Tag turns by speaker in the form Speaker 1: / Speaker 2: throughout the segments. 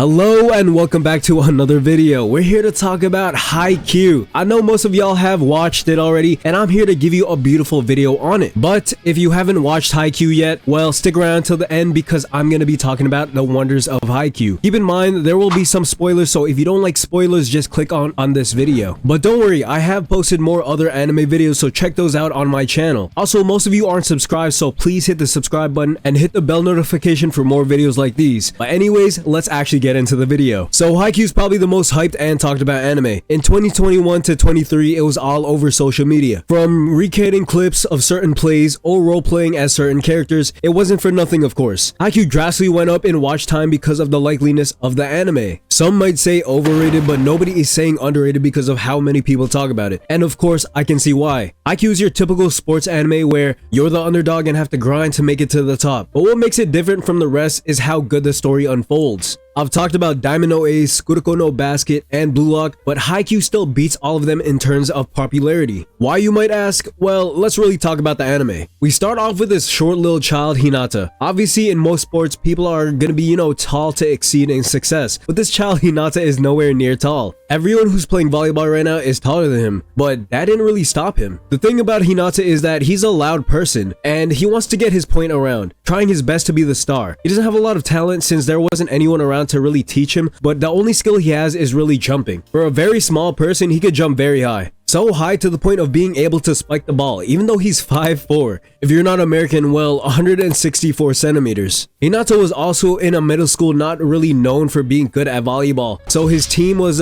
Speaker 1: Hello and welcome back to another video. We're here to talk about Haikyuu. I know most of y'all have watched it already and I'm here to give you a beautiful video on it. But if you haven't watched Haikyuu yet, well, stick around till the end because I'm going to be talking about the wonders of Haikyuu. Keep in mind there will be some spoilers, so if you don't like spoilers, just click on this video. But don't worry, I have posted more other anime videos, so check those out on my channel. Also, most of you aren't subscribed, so please hit the subscribe button and hit the bell notification for more videos like these. But anyways, let's actually get into the video. So Haikyuu is probably the most hyped and talked about anime. In 2021 to 23, it was all over social media. From recreating clips of certain plays or role-playing as certain characters, it wasn't for nothing, of course. Haikyuu drastically went up in watch time because of the likeliness of the anime. Some might say overrated, but nobody is saying underrated because of how many people talk about it. And of course, I can see why. Haikyuu is your typical sports anime where you're the underdog and have to grind to make it to the top. But what makes it different from the rest is how good the story unfolds. I've talked about Diamond no Ace, Kuroko no Basket, and Blue Lock, but Haikyuu still beats all of them in terms of popularity. Why, you might ask? Well, let's really talk about the anime. We start off with this short little child, Hinata. Obviously, in most sports, people are gonna be, tall to exceed in success, but this child, Hinata, is nowhere near tall. Everyone who's playing volleyball right now is taller than him, but that didn't really stop him. The thing about Hinata is that he's a loud person, and he wants to get his point around, trying his best to be the star. He doesn't have a lot of talent since there wasn't anyone around to really teach him, but the only skill he has is really jumping. For a very small person, he could jump very high. So high to the point of being able to spike the ball, even though he's 5'4". If you're not American, well, 164 centimeters. Hinata was also in a middle school not really known for being good at volleyball, so his team was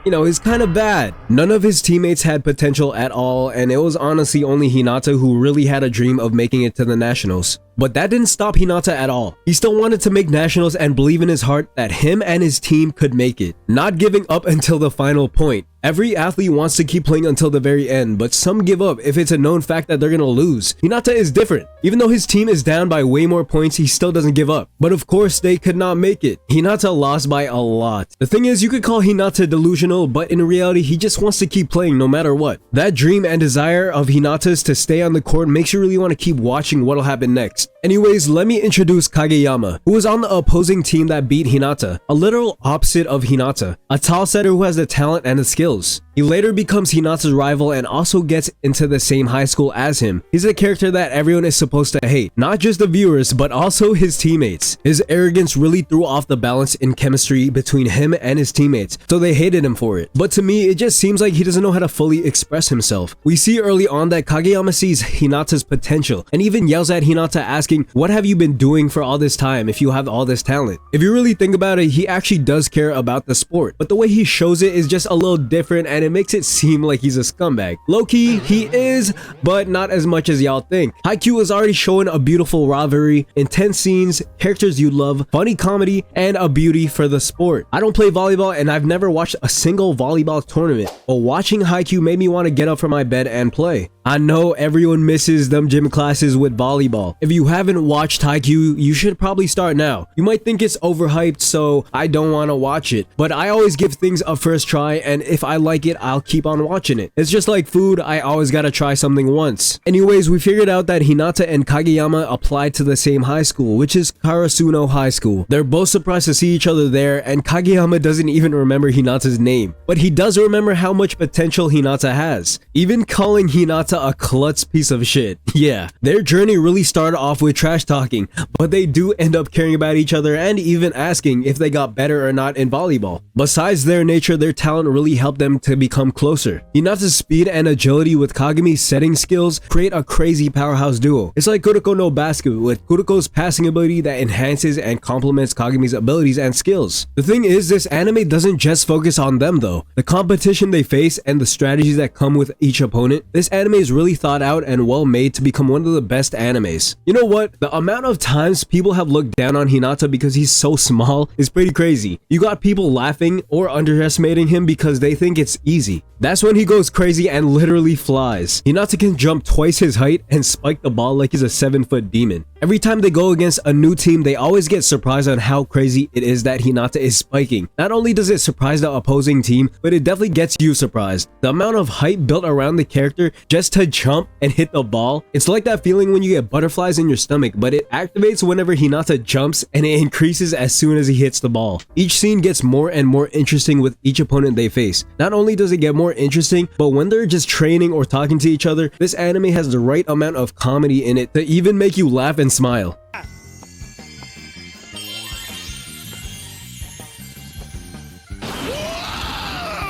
Speaker 1: he's kind of bad. None of his teammates had potential at all, and it was honestly only Hinata who really had a dream of making it to the nationals. But that didn't stop Hinata at all. He still wanted to make nationals and believe in his heart that him and his team could make it, not giving up until the final point. Every athlete wants to keep playing until the very end, but some give up if it's a known fact that they're gonna lose. Hinata is different. Even though his team is down by way more points, he still doesn't give up. But of course, they could not make it. Hinata lost by a lot. The thing is, you could call Hinata delusional, but in reality, he just wants to keep playing no matter what. That dream and desire of Hinata's to stay on the court makes you really want to keep watching what'll happen next. Anyways, let me introduce Kageyama, who was on the opposing team that beat Hinata, a literal opposite of Hinata, a tall setter who has the talent and the skills. He later becomes Hinata's rival and also gets into the same high school as him. He's a character that everyone is supposed to hate, not just the viewers, but also his teammates. His arrogance really threw off the balance in chemistry between him and his teammates, so they hated him for it. But to me, it just seems like he doesn't know how to fully express himself. We see early on that Kageyama sees Hinata's potential and even yells at Hinata asking, "What have you been doing for all this time if you have all this talent?" If you really think about it, he actually does care about the sport, but the way he shows it is just a little different and it makes it seem like he's a scumbag. Low-key, he is, but not as much as y'all think. Haikyuu is already showing a beautiful rivalry, intense scenes, characters you love, funny comedy, and a beauty for the sport. I don't play volleyball and I've never watched a single volleyball tournament, but watching Haikyuu made me want to get up from my bed and play. I know everyone misses them gym classes with volleyball. If you haven't watched Haikyuu, you should probably start now. You might think it's overhyped, so I don't want to watch it, but I always give things a first try, and if I like it, I'll keep on watching it. It's just like food, I always gotta try something once. Anyways, we figured out that Hinata and Kageyama applied to the same high school, which is Karasuno High School. They're both surprised to see each other there, and Kageyama doesn't even remember Hinata's name, but he does remember how much potential Hinata has, even calling Hinata a klutz piece of shit. Yeah, their journey really started off with trash talking, but they do end up caring about each other and even asking if they got better or not in volleyball. Besides their nature, their talent really helped them to become closer. Hinata's speed and agility with Kagami's setting skills create a crazy powerhouse duo. It's like Kuroko no Basket with Kuroko's passing ability that enhances and complements Kagami's abilities and skills. The thing is, this anime doesn't just focus on them though. The competition they face and the strategies that come with each opponent, this anime is really thought out and well made to become one of the best animes. You know what? The amount of times people have looked down on Hinata because he's so small is pretty crazy. You got people laughing or underestimating him because they think it's easy. That's when he goes crazy and literally flies. Hinata can jump twice his height and spike the ball like he's a 7-foot demon. Every time they go against a new team, they always get surprised on how crazy it is that Hinata is spiking. Not only does it surprise the opposing team, but it definitely gets you surprised. The amount of hype built around the character just to jump and hit the ball, it's like that feeling when you get butterflies in your stomach, but it activates whenever Hinata jumps and it increases as soon as he hits the ball. Each scene gets more and more interesting with each opponent they face. Not only does it get more interesting, but when they're just training or talking to each other, this anime has the right amount of comedy in it to even make you laugh and smile.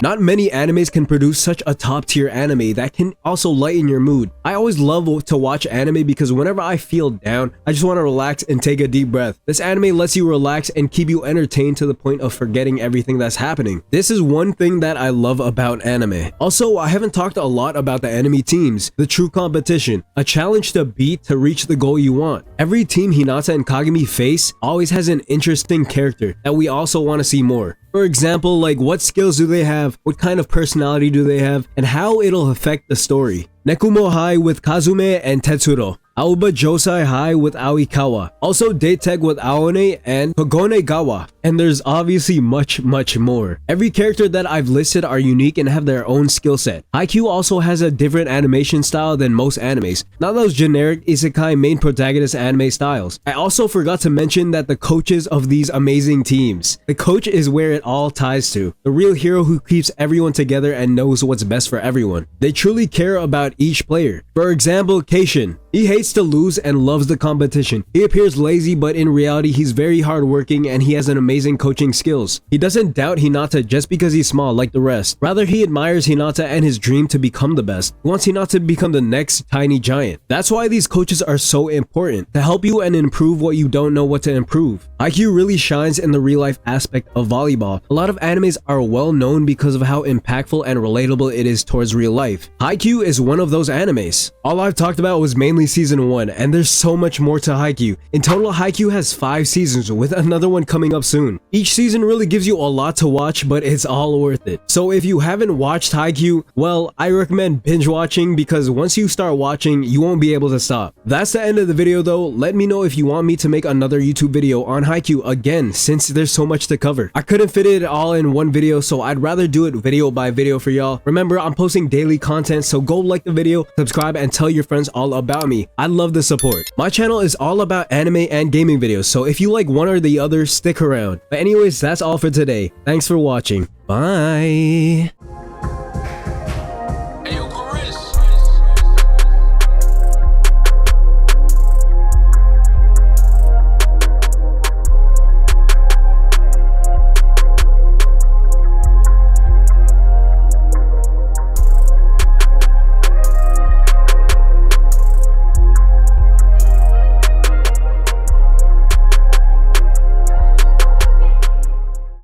Speaker 1: Not many animes can produce such a top tier anime that can also lighten your mood. I always love to watch anime because whenever I feel down, I just want to relax and take a deep breath. This anime lets you relax and keep you entertained to the point of forgetting everything that's happening. This is one thing that I love about anime. Also, I haven't talked a lot about the enemy teams, the true competition, a challenge to beat to reach the goal you want. Every team Hinata and Kagami face always has an interesting character that we also want to see more. For example, like what skills do they have, what kind of personality do they have, and how it'll affect the story. Nekumo High with Kazume and Tetsuro. Aoba Josai High with Aoikawa. Also Daiteg with Aone and Kogonegawa. And there's obviously much more. Every character that I've listed are unique and have their own skill set. Haikyuu also has a different animation style than most animes, not those generic isekai main protagonist anime styles. I also forgot to mention that the coaches of these amazing teams. The coach is where it all ties to. The real hero who keeps everyone together and knows what's best for everyone. They truly care about each player. For example, Keishin. He hates to lose and loves the competition. He appears lazy, but in reality he's very hardworking and he has an amazing coaching skills. He doesn't doubt Hinata just because he's small like the rest. Rather, he admires Hinata and his dream to become the best. He wants Hinata to become the next tiny giant. That's why these coaches are so important, to help you and improve what you don't know what to improve. Haikyuu really shines in the real life aspect of volleyball. A lot of animes are well known because of how impactful and relatable it is towards real life. Haikyuu is one of those animes. All I've talked about was mainly season 1, and there's so much more to Haikyuu. In total, Haikyuu has 5 seasons with another one coming up soon. Each season really gives you a lot to watch, but it's all worth it. So if you haven't watched Haikyuu, well, I recommend binge watching because once you start watching, you won't be able to stop. That's the end of the video though. Let me know if you want me to make another YouTube video on Haikyuu again, since there's so much to cover. I couldn't fit it all in one video, so I'd rather do it video by video for y'all. Remember, I'm posting daily content, so go like the video, subscribe, and tell your friends all about me. I love the support. My channel is all about anime and gaming videos, so if you like one or the other, stick around. But anyways, that's all for today. Thanks for watching. Bye!